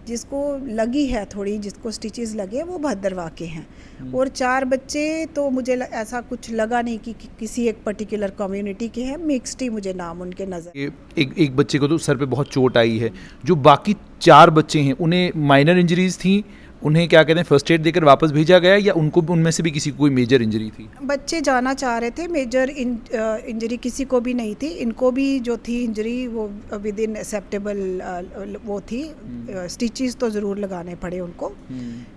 जिसको लगी है थोड़ी, जिसको स्टिचेस लगे वो भद्रवाह के हैं। और 4 बच्चे तो मुझे ऐसा कुछ लगा नहीं कि किसी एक पर्टिकुलर कम्युनिटी के हैं, मिक्स्ड ही मुझे नाम उनके नज़र। एक बच्चे को तो सर पे बहुत चोट आई है, जो बाकी 4 बच्चे हैं उन्हें माइनर इंजरीज थी, उन्हें क्या कहते हैं फर्स्ट एड देकर वापस भेजा गया, या उनको उनमें से भी किसी को कोई मेजर इंजरी थी? बच्चे जाना चाह रहे थे, मेजर इंजरी किसी को भी नहीं थी। इनको भी जो थी इंजरी वो विद इन एक्सेप्टेबल वो थी, स्टिचेस तो ज़रूर लगाने पड़े उनको।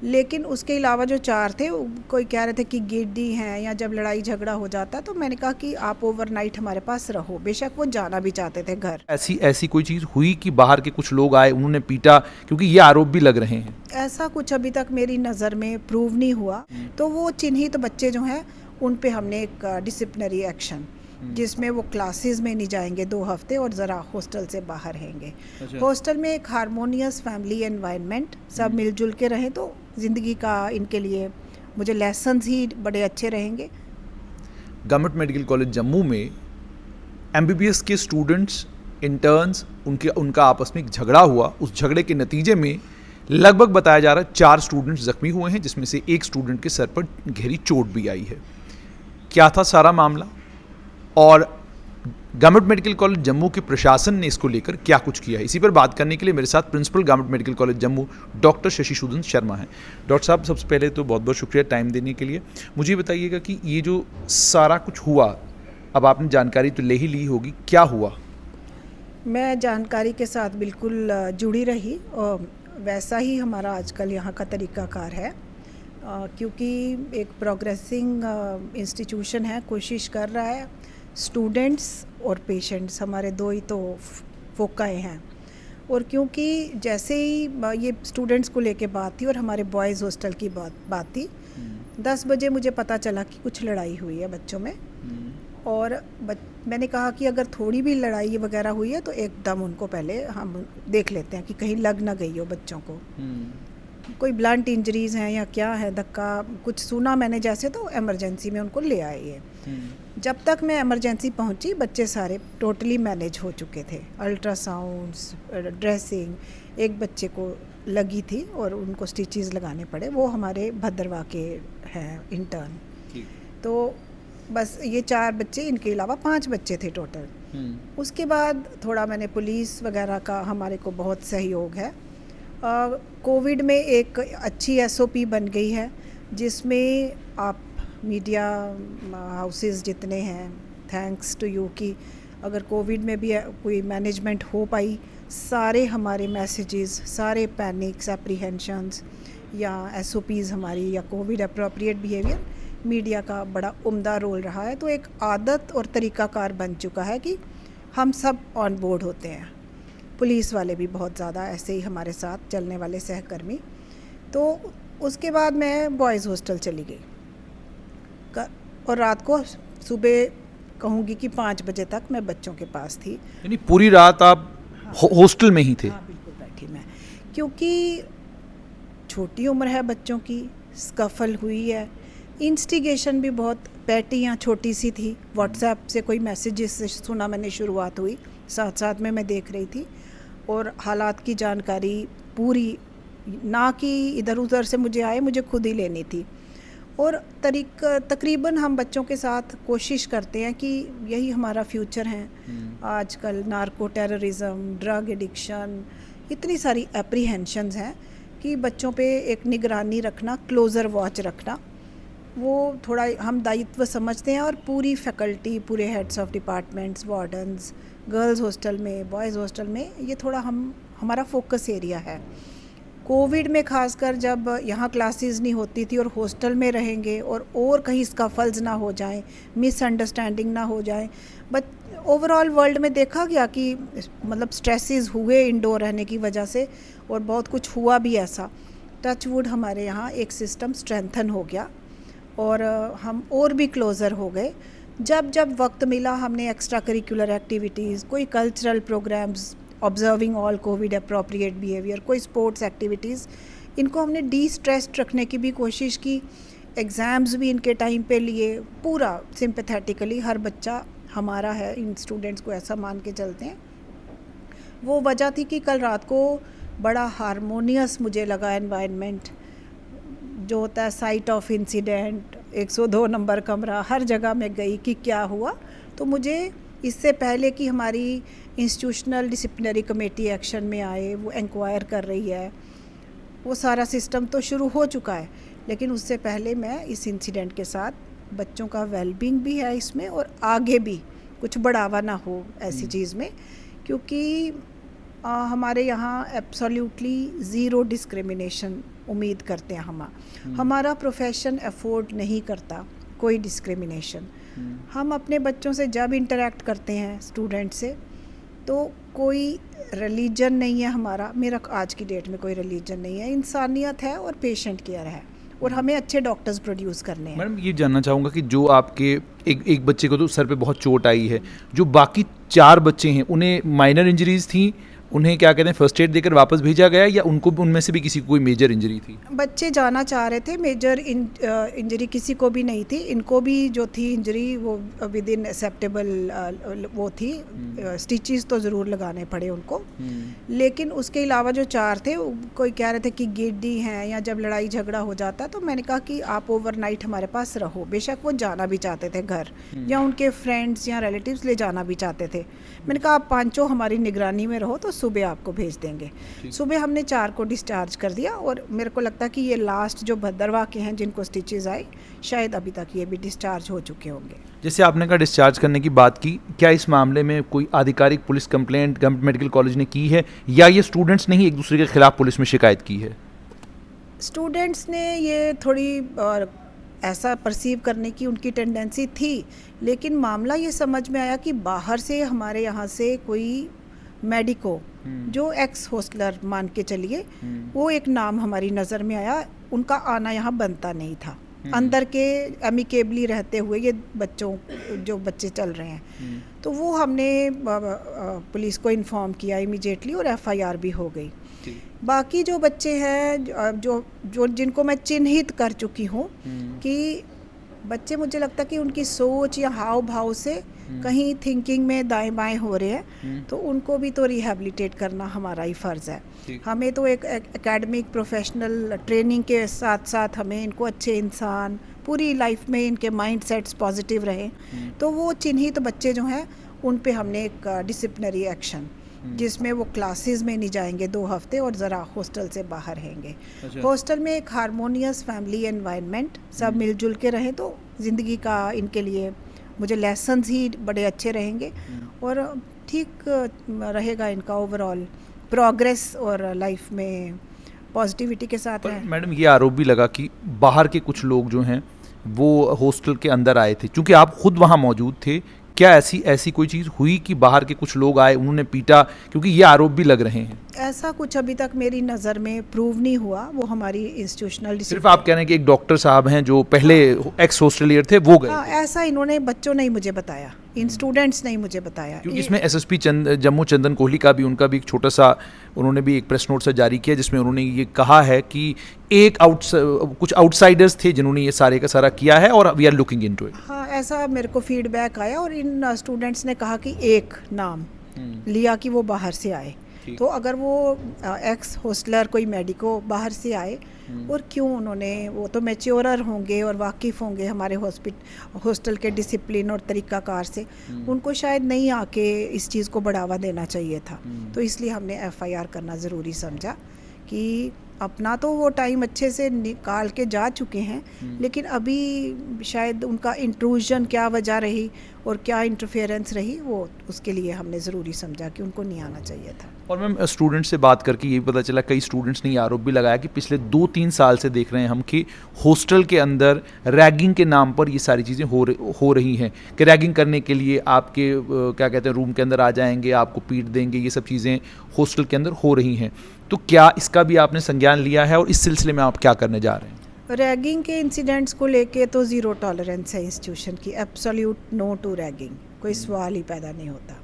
लेकिन उसके अलावा जो 4 थे, कोई कह रहे थे कि गिड्डी हैं, या जब लड़ाई झगड़ा हो जाता तो मैंने कहा कि आप ओवरनाइट हमारे पास रहो। बेशक वो जाना भी चाहते थे घर। ऐसी कोई चीज़ हुई कि बाहर के कुछ लोग आए, उन्होंने पीटा, क्योंकि ये आरोप भी लग रहे हैं? ऐसा कुछ अभी तक मेरी नज़र में प्रूव नहीं हुआ। तो वो चिन्हित बच्चे जो हैं उन पे हमने एक डिसिप्लिनरी एक्शन, जिसमें वो क्लासेस में नहीं जाएंगे 2 हफ्ते और ज़रा हॉस्टल से बाहर रहेंगे। अच्छा। हॉस्टल में एक हारमोनियस फैमिली एनवायरनमेंट, सब मिलजुल के रहें तो ज़िंदगी का इनके लिए मुझे लेसन्स ही बड़े अच्छे रहेंगे। गवर्नमेंट मेडिकल कॉलेज जम्मू में एमबीबीएस के स्टूडेंट्स, इंटर्न्स, उनका आपस में एक झगड़ा हुआ। उस झगड़े के नतीजे में लगभग बताया जा रहा है 4 स्टूडेंट्स जख्मी हुए हैं, जिसमें से एक स्टूडेंट के सर पर गहरी चोट भी आई है। क्या था सारा मामला, और गवर्नमेंट मेडिकल कॉलेज जम्मू के प्रशासन ने इसको लेकर क्या कुछ किया है, इसी पर बात करने के लिए मेरे साथ principal government medical college Jammu doctor Shashisudan Sharma हैं। डॉक्टर साहब, सबसे पहले तो बहुत बहुत शुक्रिया टाइम देने के लिए। मुझे बताइएगा कि ये जो सारा कुछ हुआ, अब आपने जानकारी तो ले ही ली होगी, क्या हुआ? मैं जानकारी के साथ बिल्कुल जुड़ी रही, और वैसा ही हमारा आजकल यहाँ का तरीक़ाकार है। क्योंकि एक प्रोग्रेसिंग इंस्टीट्यूशन है, कोशिश कर रहा है। स्टूडेंट्स और पेशेंट्स हमारे 2 ही तो फोकाए हैं। और क्योंकि जैसे ही ये स्टूडेंट्स को लेके बात थी और हमारे बॉयज़ हॉस्टल की बात थी, 10 बजे मुझे पता चला कि कुछ लड़ाई हुई है बच्चों में। और मैंने कहा कि अगर थोड़ी भी लड़ाई वगैरह हुई है तो एकदम उनको पहले हम देख लेते हैं कि कहीं लग ना गई हो बच्चों को, कोई ब्लंट इंजरीज़ हैं या क्या है, धक्का कुछ सुना मैंने जैसे, तो इमरजेंसी में उनको ले आए है। जब तक मैं इमरजेंसी पहुंची बच्चे सारे टोटली मैनेज हो चुके थे। अल्ट्रासाउंड्स, ड्रेसिंग, एक बच्चे को लगी थी और उनको स्टिचेस लगाने पड़े, वो हमारे भद्रवाह के हैं इंटर्न। तो बस ये 4 बच्चे, इनके अलावा 5 बच्चे थे टोटल। उसके बाद थोड़ा मैंने पुलिस वगैरह का, हमारे को बहुत सहयोग है। कोविड में एक अच्छी एसओपी बन गई है, जिसमें आप मीडिया हाउसेस जितने हैं, थैंक्स टू यू कि अगर कोविड में भी कोई मैनेजमेंट हो पाई, सारे हमारे मैसेजेस, सारे पैनिक्स, एप्रीहेंशंस या एसओपीज़ हमारी, या कोविड अप्रोप्रिएट बिहेवियर, मीडिया का बड़ा उम्दा रोल रहा है। तो एक आदत और तरीक़ाकार बन चुका है कि हम सब ऑन बोर्ड होते हैं। पुलिस वाले भी बहुत ज़्यादा ऐसे ही हमारे साथ चलने वाले सहकर्मी। तो उसके बाद मैं बॉयज़ हॉस्टल चली गई, और रात को, सुबह कहूँगी कि 5 बजे तक मैं बच्चों के पास थी। यानी पूरी रात आप हॉस्टल में ही थे? हाँ, बिल्कुल बैठी मैं, क्योंकि छोटी उम्र है बच्चों की, स्कफल हुई है, इंस्टिगेशन भी बहुत पैटियाँ छोटी सी थी। व्हाट्सएप से कोई मैसेजेस से सुना मैंने, शुरुआत हुई, साथ साथ में मैं देख रही थी, और हालात की जानकारी पूरी ना कि इधर उधर से मुझे आए, मुझे खुद ही लेनी थी। और तकरीबन हम बच्चों के साथ कोशिश करते हैं कि यही हमारा फ्यूचर है। आजकल नार्को टेररिज्म, ड्रग एडिक्शन, इतनी सारी एप्रीहेंशंस हैं कि बच्चों पे एक निगरानी रखना, क्लोज़र वॉच रखना, वो थोड़ा हम दायित्व समझते हैं। और पूरी फैकल्टी, पूरे heads of departments, wardens, girls hostel में, बॉयज़ हॉस्टल में, ये थोड़ा हमारा फोकस एरिया है। कोविड में खासकर जब यहाँ क्लासेस नहीं होती थी और हॉस्टल में रहेंगे, और कहीं स्कफल्स ना हो जाएं, मिसअंडरस्टैंडिंग ना हो जाएं, बट ओवरऑल वर्ल्ड में देखा गया कि मतलब स्ट्रेसेस हुए इंडोर रहने की वजह से, और बहुत कुछ हुआ भी ऐसा। टच वुड हमारे यहाँ एक सिस्टम स्ट्रेंथन हो गया, और हम और भी क्लोज़र हो गए। जब जब वक्त मिला, हमने एक्स्ट्रा करिकुलर एक्टिविटीज़, कोई cultural programmes, observing all COVID appropriate behaviour, कोई स्पोर्ट्स एक्टिविटीज़, इनको हमने डी स्ट्रेस्ड रखने की भी कोशिश की। एग्ज़ाम्स भी इनके टाइम पे लिए, पूरा सिंपैथेटिकली, हर बच्चा हमारा है, इन स्टूडेंट्स को ऐसा मान के चलते हैं। वो वजह थी कि कल रात को बड़ा हारमोनियस मुझे लगा एनवायरनमेंट जो होता है, साइट ऑफ इंसिडेंट, 102 नंबर कमरा, हर जगह मैं गई कि क्या हुआ। तो मुझे इससे पहले कि हमारी इंस्टीट्यूशनल डिसिप्लिनरी कमेटी एक्शन में आए, वो इंक्वायर कर रही है, वो सारा सिस्टम तो शुरू हो चुका है, लेकिन उससे पहले मैं इस इंसिडेंट के साथ बच्चों का वेलबींग भी है इसमें, और आगे भी कुछ बढ़ावा ना हो ऐसी चीज़ में, क्योंकि हमारे यहाँ एब्सोल्युटली ज़ीरो डिस्क्रिमिनेशन उम्मीद करते हैं हम। हमारा प्रोफेशन अफोर्ड नहीं करता कोई डिस्क्रिमिनेशन। हम अपने बच्चों से जब इंटरेक्ट करते हैं स्टूडेंट से, तो कोई रिलीजन नहीं है हमारा, मेरा आज की डेट में कोई रिलीजन नहीं है, इंसानियत है और पेशेंट केयर है, और हमें अच्छे डॉक्टर्स प्रोड्यूस करने हैं। मैडम ये जानना चाहूँगा कि जो आपके एक बच्चे को तो सर पे बहुत चोट आई है, जो बाकी 4 बच्चे हैं उन्हें माइनर इंजरीज थी, उन्हें क्या कहते हैं फर्स्ट एड देकर वापस भेजा गया, या उनको उनमें से भी किसी को कोई मेजर इंजरी थी? बच्चे जाना चाह रहे थे, मेजर इंजरी किसी को भी नहीं थी। इनको भी जो थी इंजरी वो विद इन एक्सेप्टेबल वो थी, स्टिचेस तो ज़रूर लगाने पड़े उनको, लेकिन उसके अलावा जो 4 थे, कोई कह रहे थे कि गिड्डी हैं, या जब लड़ाई झगड़ा हो जाता तो मैंने कहा कि आप ओवरनाइट हमारे पास रहो। बेशक वो जाना भी चाहते थे घर, या उनके फ्रेंड्स या रिलेटिव्स ले जाना भी चाहते थे। मैंने कहा आप 5 हमारी निगरानी में रहो, तो सुबह आपको भेज देंगे। सुबह हमने 4 को डिस्चार्ज कर दिया, और मेरे को लगता है कि ये लास्ट जो भद्रवाह के हैं जिनको स्टिचेस आई, शायद अभी तक ये भी डिस्चार्ज हो चुके होंगे। जैसे आपने कहा डिस्चार्ज करने की बात की, क्या इस मामले में कोई आधिकारिक police complaint government medical college ने की है, या ये स्टूडेंट्स ने ही एक दूसरे के खिलाफ पुलिस में शिकायत की है? स्टूडेंट्स ने ये थोड़ी ऐसा परसीव करने की उनकी टेंडेंसी थी, लेकिन मामला ये समझ में आया कि बाहर से हमारे यहाँ से कोई मेडिको जो एक्स होस्टलर मान के चलिए, वो एक नाम हमारी नज़र में आया, उनका आना यहाँ बनता नहीं था। अंदर के एमिकेबली रहते हुए ये जो बच्चे चल रहे हैं, तो वो हमने पुलिस को इन्फॉर्म किया इमीडिएटली, और एफआईआर भी हो गई। बाकी जो बच्चे हैं जो जिनको मैं चिन्हित कर चुकी हूँ कि बच्चे, मुझे लगता है कि उनकी सोच या हाव भाव से कहीं थिंकिंग में दाएं बाएं हो रहे हैं, तो उनको भी तो रिहैबिलिटेट करना हमारा ही फ़र्ज़ है। हमें तो एक एकेडमिक प्रोफेशनल ट्रेनिंग के साथ साथ हमें इनको अच्छे इंसान, पूरी लाइफ में इनके माइंड सेट्स पॉजिटिव रहे, तो वो चिन्हित बच्चे जो हैं उन पे हमने एक डिसिप्लिनरी एक्शन, जिसमें वो क्लासेस में नहीं जाएंगे 2 हफ्ते, और ज़रा हॉस्टल से बाहर रहेंगे। हॉस्टल में एक हारमोनियस फैमिली एनवायरनमेंट, सब मिलजुल के रहें, तो ज़िंदगी का इनके लिए मुझे लेसन्स ही बड़े अच्छे रहेंगे, और ठीक रहेगा इनका ओवरऑल प्रोग्रेस, और लाइफ में पॉजिटिविटी के साथ है। मैडम ये आरोप भी लगा कि बाहर के कुछ लोग जो हैं वो हॉस्टल के अंदर आए थे, क्योंकि आप खुद वहाँ मौजूद थे। क्या ऐसी कोई चीज़ हुई कि बाहर के कुछ लोग आए, उन्होंने पीटा? क्योंकि ये आरोप भी लग रहे हैं। ऐसा कुछ अभी तक मेरी नज़र में प्रूव नहीं हुआ, वो हमारी इंस्टीट्यूशनल सिर्फ आप कह रहे हैं कि एक डॉक्टर साहब हैं जो पहले एक्स हॉस्टलियर थे, वो गए। हाँ, ऐसा इन्होंने बच्चों ने ही मुझे बताया, इन स्टूडेंट्स ने ही मुझे बताया। क्योंकि इसमें एसएसपी जम्मू चंदन कोहली का भी, उनका भी एक छोटा सा, उन्होंने भी एक प्रेस नोट सा जारी किया, जिसमें उन्होंने ये कहा है कि कुछ आउटसाइडर्स थे जिन्होंने ये सारे का सारा किया है, और we are looking into it. हाँ, ऐसा मेरे को फीडबैक आया, और इन स्टूडेंट्स ने कहा कि एक नाम लिया कि वो बाहर से आए। तो अगर वो एक्स होस्टलर कोई मेडिको बाहर से आए, और क्यों उन्होंने, वो तो मैच्योरर होंगे और वाकिफ़ होंगे हमारे हॉस्टल के डिसिप्लिन और तरीक़ाकार से, उनको शायद नहीं आके इस चीज़ को बढ़ावा देना चाहिए था। तो इसलिए हमने एफआईआर करना ज़रूरी समझा कि अपना तो वो टाइम अच्छे से निकाल के जा चुके हैं, लेकिन अभी शायद उनका इंट्रूजन क्या वजह रही और क्या इंटरफेरेंस रही, वो उसके लिए हमने ज़रूरी समझा कि उनको नहीं आना चाहिए था। और मैम स्टूडेंट से बात करके ये पता चला, कई स्टूडेंट्स ने ये आरोप भी लगाया कि पिछले 2-3 साल से देख रहे हैं हम कि हॉस्टल के अंदर रैगिंग के नाम पर ये सारी चीज़ें हो रही हैं, कि रैगिंग करने के लिए आपके क्या कहते हैं रूम के अंदर आ जाएंगे, आपको पीट देंगे, ये सब चीज़ें हॉस्टल के अंदर हो रही हैं। तो क्या इसका भी आपने संज्ञान लिया है, और इस सिलसिले में आप क्या करने जा रहे हैं? रैगिंग के इंसिडेंट्स को लेके तो ज़ीरो टॉलरेंस है इंस्टीट्यूशन की, एब्सोल्यूट नो टू रैगिंग, कोई सवाल ही पैदा नहीं होता।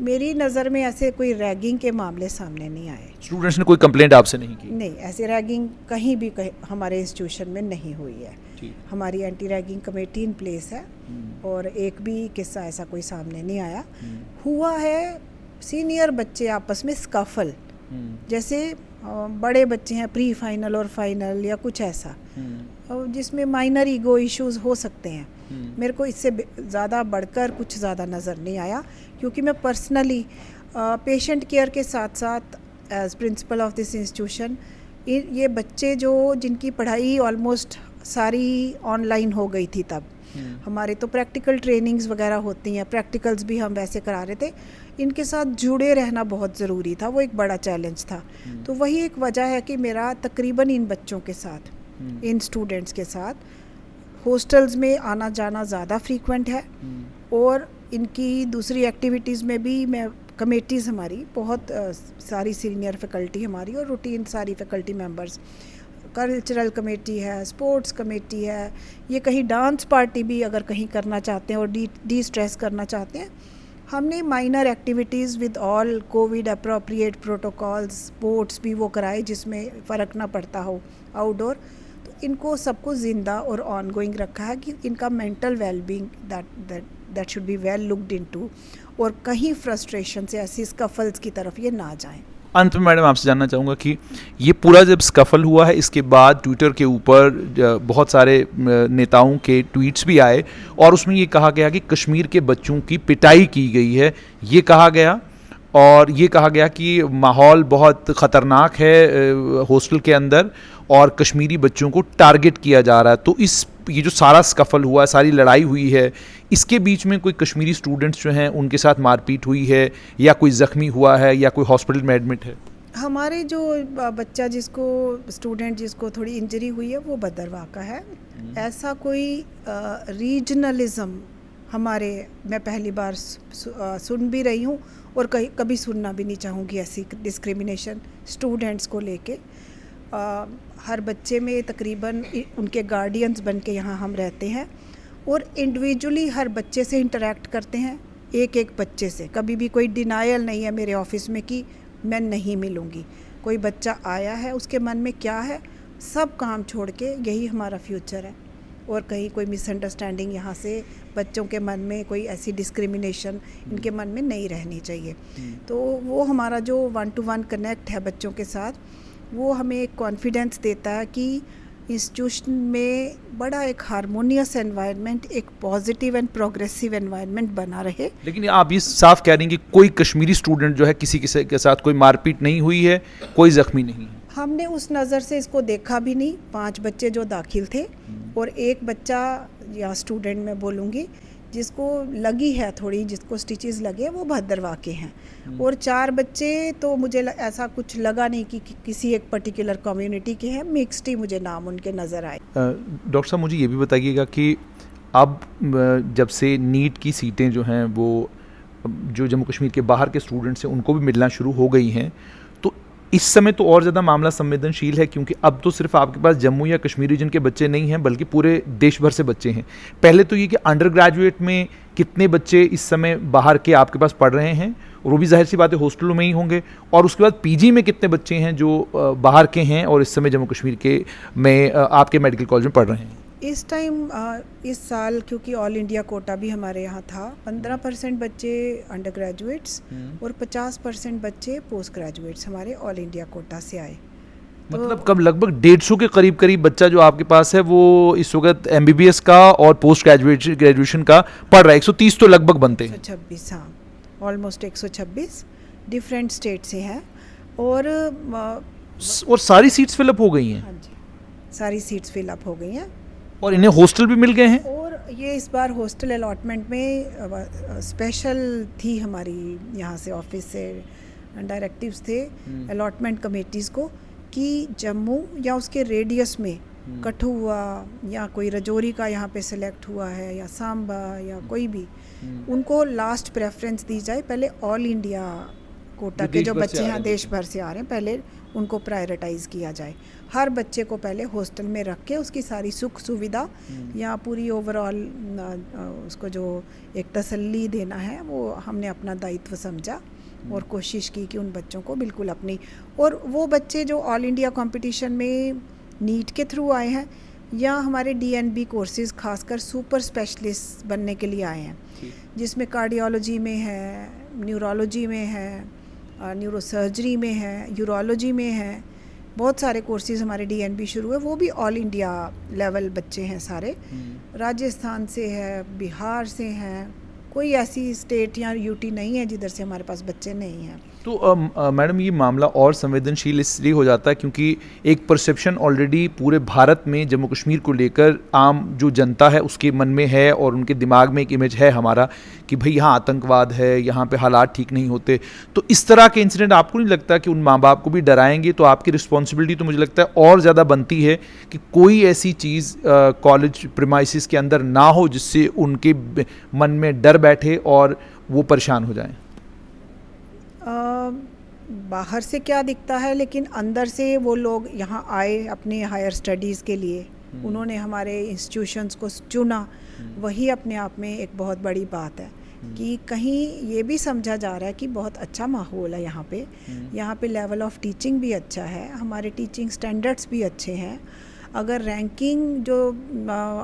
मेरी नज़र में ऐसे कोई रैगिंग के मामले सामने नहीं आए। स्टूडेंट्स ने कोई कंप्लेंट आपसे नहीं की? नहीं, ऐसे रैगिंग कहीं भी हमारे इंस्टीट्यूशन में नहीं हुई है। हमारी anti ragging committee in place है, और एक भी किस्सा ऐसा कोई सामने नहीं आया। हुआ है सीनियर बच्चे आपस में स्कफल, जैसे बड़े बच्चे हैं प्री फाइनल और फाइनल या कुछ ऐसा, जिसमें माइनर ईगो इश्यूज हो सकते हैं। मेरे को इससे ज़्यादा बढ़कर कुछ ज़्यादा नज़र नहीं आया, क्योंकि मैं पर्सनली पेशेंट केयर के साथ साथ as principal of this institution ये बच्चे जो जिनकी पढ़ाई ऑलमोस्ट सारी ऑनलाइन हो गई थी, तब हमारे तो प्रैक्टिकल ट्रेनिंग्स वगैरह होती हैं, प्रैक्टिकल्स भी हम वैसे करा रहे थे, इनके साथ जुड़े रहना बहुत ज़रूरी था, वो एक बड़ा चैलेंज था। तो वही एक वजह है कि मेरा तकरीबन इन बच्चों के साथ, इन स्टूडेंट्स के साथ हॉस्टल्स में आना जाना ज़्यादा फ्रीक्वेंट है, और इनकी दूसरी एक्टिविटीज़ में भी मैं कमेटीज़ हमारी बहुत सारी सीनियर फैकल्टी हमारी और रूटीन सारी फैकल्टी मेंबर्स, कल्चरल कमेटी है, स्पोर्ट्स कमेटी है, ये कहीं डांस पार्टी भी अगर कहीं करना चाहते हैं और डी स्ट्रेस करना चाहते हैं, हमने minor activities with all COVID appropriate protocols, sports भी वो कराए जिसमें फ़र्क ना पड़ता हो आउटडोर। तो इनको सबको ज़िंदा और ऑन गोइंग रखा है कि इनका mental wellbeing that should be well looked into, और कहीं फ्रस्ट्रेशन से ऐसी स्कफल्स की तरफ ये ना जाएं। अंत में मैडम आपसे जानना चाहूँगा कि ये पूरा जब स्कफल हुआ है, इसके बाद ट्विटर के ऊपर बहुत सारे नेताओं के ट्वीट्स भी आए और उसमें ये कहा गया कि कश्मीर के बच्चों की पिटाई की गई है, ये कहा गया, और ये कहा गया कि माहौल बहुत ख़तरनाक है हॉस्टल के अंदर और कश्मीरी बच्चों को टारगेट किया जा रहा है। तो ये जो सारा स्कफल हुआ, सारी लड़ाई हुई है, इसके बीच में कोई कश्मीरी स्टूडेंट्स जो हैं उनके साथ मारपीट हुई है या कोई ज़ख्मी हुआ है या कोई हॉस्पिटल में एडमिट है? हमारे जो बच्चा स्टूडेंट जिसको थोड़ी इंजरी हुई है वो भद्रवाह का है। ऐसा कोई रीजनलिज्म मैं पहली बार सुन भी रही हूँ और कभी सुनना भी नहीं चाहूँगी, ऐसी डिस्क्रिमिनेशन स्टूडेंट्स को लेके। हर बच्चे में तकरीबन उनके गार्डियंस बन के यहाँ हम रहते हैं और इंडिविजुअली हर बच्चे से इंटरेक्ट करते हैं, एक एक बच्चे से। कभी भी कोई डिनायल नहीं है मेरे ऑफिस में कि मैं नहीं मिलूँगी। कोई बच्चा आया है, उसके मन में क्या है, सब काम छोड़ के यही हमारा फ्यूचर है, और कहीं कोई मिसअंडरस्टैंडिंग यहाँ से बच्चों के मन में कोई ऐसी डिस्क्रिमिनेशन इनके मन में नहीं रहनी चाहिए। तो वो हमारा जो 1-to-1 कनेक्ट है बच्चों के साथ, वो हमें एक कॉन्फिडेंस देता है कि इंस्टीट्यूशन में बड़ा एक हारमोनियस एनवायरनमेंट, एक पॉजिटिव एंड प्रोग्रेसिव एनवायरनमेंट बना रहे। लेकिन आप ये साफ कह रही हैं कि कोई कश्मीरी स्टूडेंट जो है किसी के साथ कोई मारपीट नहीं हुई है, कोई ज़ख्मी नहीं है? हमने उस नज़र से इसको देखा भी नहीं। 5 बच्चे जो दाखिल थे और एक बच्चा या स्टूडेंट मैं बोलूँगी जिसको लगी है थोड़ी, जिसको स्टिचेस लगे, वो भद्रवाह के हैं, और 4 बच्चे तो मुझे ऐसा कुछ लगा नहीं कि किसी एक पर्टिकुलर कम्युनिटी के हैं, मिक्स्ड ही मुझे नाम उनके नज़र आए। डॉक्टर साहब, मुझे ये भी बताइएगा कि अब जब से नीट की सीटें जो हैं वो जो जम्मू कश्मीर के बाहर के स्टूडेंट्स हैं उनको भी मिलना शुरू हो गई हैं, तो इस समय तो और ज़्यादा मामला संवेदनशील है, क्योंकि अब तो सिर्फ आपके पास जम्मू या कश्मीर रीजन के बच्चे नहीं हैं बल्कि पूरे देश भर से बच्चे हैं। पहले तो ये कि अंडर ग्रेजुएट में कितने बच्चे इस समय बाहर के आपके पास पढ़ रहे हैं, और वो भी जाहिर सी बात है हॉस्टलों में ही होंगे, और उसके बाद पीजी में कितने बच्चे हैं जो बाहर के हैं और इस समय जम्मू कश्मीर में आपके मेडिकल कॉलेज में पढ़ रहे हैं? इस टाइम इस साल क्योंकि ऑल इंडिया कोटा भी हमारे यहाँ था, 15% बच्चे अंडर ग्रेजुएट्स और 50% बच्चे पोस्ट ग्रेजुएट्स हमारे ऑल इंडिया कोटा से आए। मतलब कब लगभग 150 के करीब बच्चा जो आपके पास है वो इस वक्त MBBS का और पोस्ट ग्रेजुएशन का पढ़ रहा है। 130 तो लगभग बनते हैं। 126, हाँ, ऑलमोस्ट 126 डिफरेंट स्टेट से हैं, और सारी सीट्स फिलअप हो गई हैं? हाँ जी, सारी सीट्स फिलअप हो गई हैं, और इन्हें हॉस्टल भी मिल गए हैं। और ये इस बार हॉस्टल अलॉटमेंट में स्पेशल थी हमारी यहाँ से ऑफिस से डायरेक्टिव्स थे अलॉटमेंट कमेटीज़ को कि जम्मू या उसके रेडियस में कठुआ या कोई रजौरी का यहाँ पे सिलेक्ट हुआ है या सांबा या कोई भी, उनको लास्ट प्रेफरेंस दी जाए। पहले ऑल इंडिया कोटा के जो बच्चे यहाँ देश भर से आ रहे हैं, पहले उनको प्रायोरिटाइज़ किया जाए। हर बच्चे को पहले हॉस्टल में रख के उसकी सारी सुख सुविधा या पूरी ओवरऑल उसको जो एक तसल्ली देना है वो हमने अपना दायित्व समझा और कोशिश की कि उन बच्चों को बिल्कुल अपनी, और वो बच्चे जो ऑल इंडिया कंपटीशन में नीट के थ्रू आए हैं या हमारे DNB कोर्सेज़ खासकर सुपर स्पेशलिस्ट बनने के लिए आए हैं, जिसमें कार्डियोलॉजी में है, न्यूरोलॉजी में है, न्यूरोसर्जरी में है, यूरोलॉजी में है, बहुत सारे कोर्सेज हमारे डीएनबी शुरू है, वो भी ऑल इंडिया लेवल बच्चे हैं सारे। राजस्थान से है, बिहार से हैं, कोई ऐसी स्टेट या यूटी नहीं है जिधर से हमारे पास बच्चे नहीं हैं। तो मैडम ये मामला और संवेदनशील इसलिए हो जाता है क्योंकि एक परसेप्शन ऑलरेडी पूरे भारत में जम्मू कश्मीर को लेकर आम जो जनता है उसके मन में है और उनके दिमाग में एक इमेज है हमारा कि भाई यहाँ आतंकवाद है, यहाँ पे हालात ठीक नहीं होते। तो इस तरह के इंसिडेंट आपको नहीं लगता कि उन माँ बाप को भी डराएंगे? तो आपकी रिस्पॉन्सिबिलिटी तो मुझे लगता है और ज़्यादा बनती है कि कोई ऐसी चीज़ कॉलेज प्रीमाइसिस के अंदर ना हो जिससे उनके मन में डर बैठे और वो परेशान हो जाएं। बाहर से क्या दिखता है, लेकिन अंदर से वो लोग यहाँ आए अपने हायर स्टडीज़ के लिए, उन्होंने हमारे इंस्टीट्यूशंस को चुना, वही अपने आप में एक बहुत बड़ी बात है कि कहीं ये भी समझा जा रहा है कि बहुत अच्छा माहौल है यहाँ पे लेवल ऑफ टीचिंग भी अच्छा है, हमारे टीचिंग स्टैंडर्ड्स भी अच्छे हैं। अगर रैंकिंग जो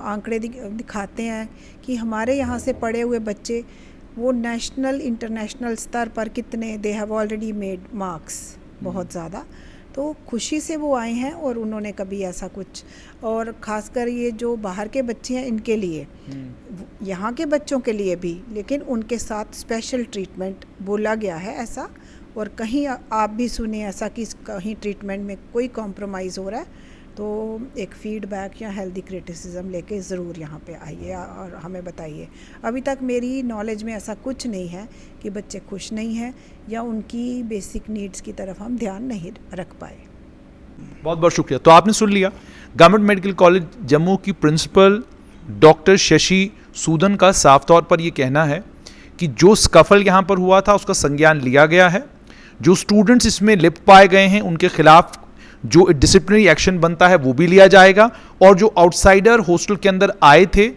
आंकड़े दिखाते हैं कि हमारे यहाँ से पढ़े हुए बच्चे वो नेशनल इंटरनेशनल स्तर पर कितने they have already made marks, बहुत ज़्यादा, तो खुशी से वो आए हैं और उन्होंने कभी ऐसा कुछ, और ख़ासकर ये जो बाहर के बच्चे हैं इनके लिए, यहाँ के बच्चों के लिए भी, लेकिन उनके साथ स्पेशल ट्रीटमेंट बोला गया है ऐसा, और कहीं आप भी सुने ऐसा कि कहीं ट्रीटमेंट में कोई कॉम्प्रोमाइज़ हो रहा है तो एक फीडबैक या हेल्दी क्रिटिसिज्म लेके ज़रूर यहाँ पे आइए और हमें बताइए। अभी तक मेरी नॉलेज में ऐसा कुछ नहीं है कि बच्चे खुश नहीं हैं या उनकी बेसिक नीड्स की तरफ हम ध्यान नहीं रख पाए। बहुत बहुत शुक्रिया। तो आपने सुन लिया, गवर्नमेंट मेडिकल कॉलेज जम्मू की प्रिंसिपल डॉक्टर शशि सूदन का साफ तौर पर ये कहना है कि जो स्कफल यहाँ पर हुआ था उसका संज्ञान लिया गया है, जो स्टूडेंट्स इसमें लिप्त पाए गए हैं उनके खिलाफ जो डिसिप्लिनरी एक्शन बनता है वो भी लिया जाएगा, और जो आउटसाइडर हॉस्टल के अंदर आए थे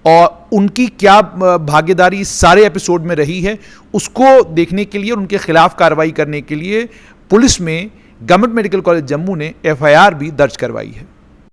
और उनकी क्या भागीदारी इस सारे एपिसोड में रही है उसको देखने के लिए और उनके खिलाफ कार्रवाई करने के लिए पुलिस में गवर्नमेंट मेडिकल कॉलेज जम्मू ने एफआईआर भी दर्ज करवाई है।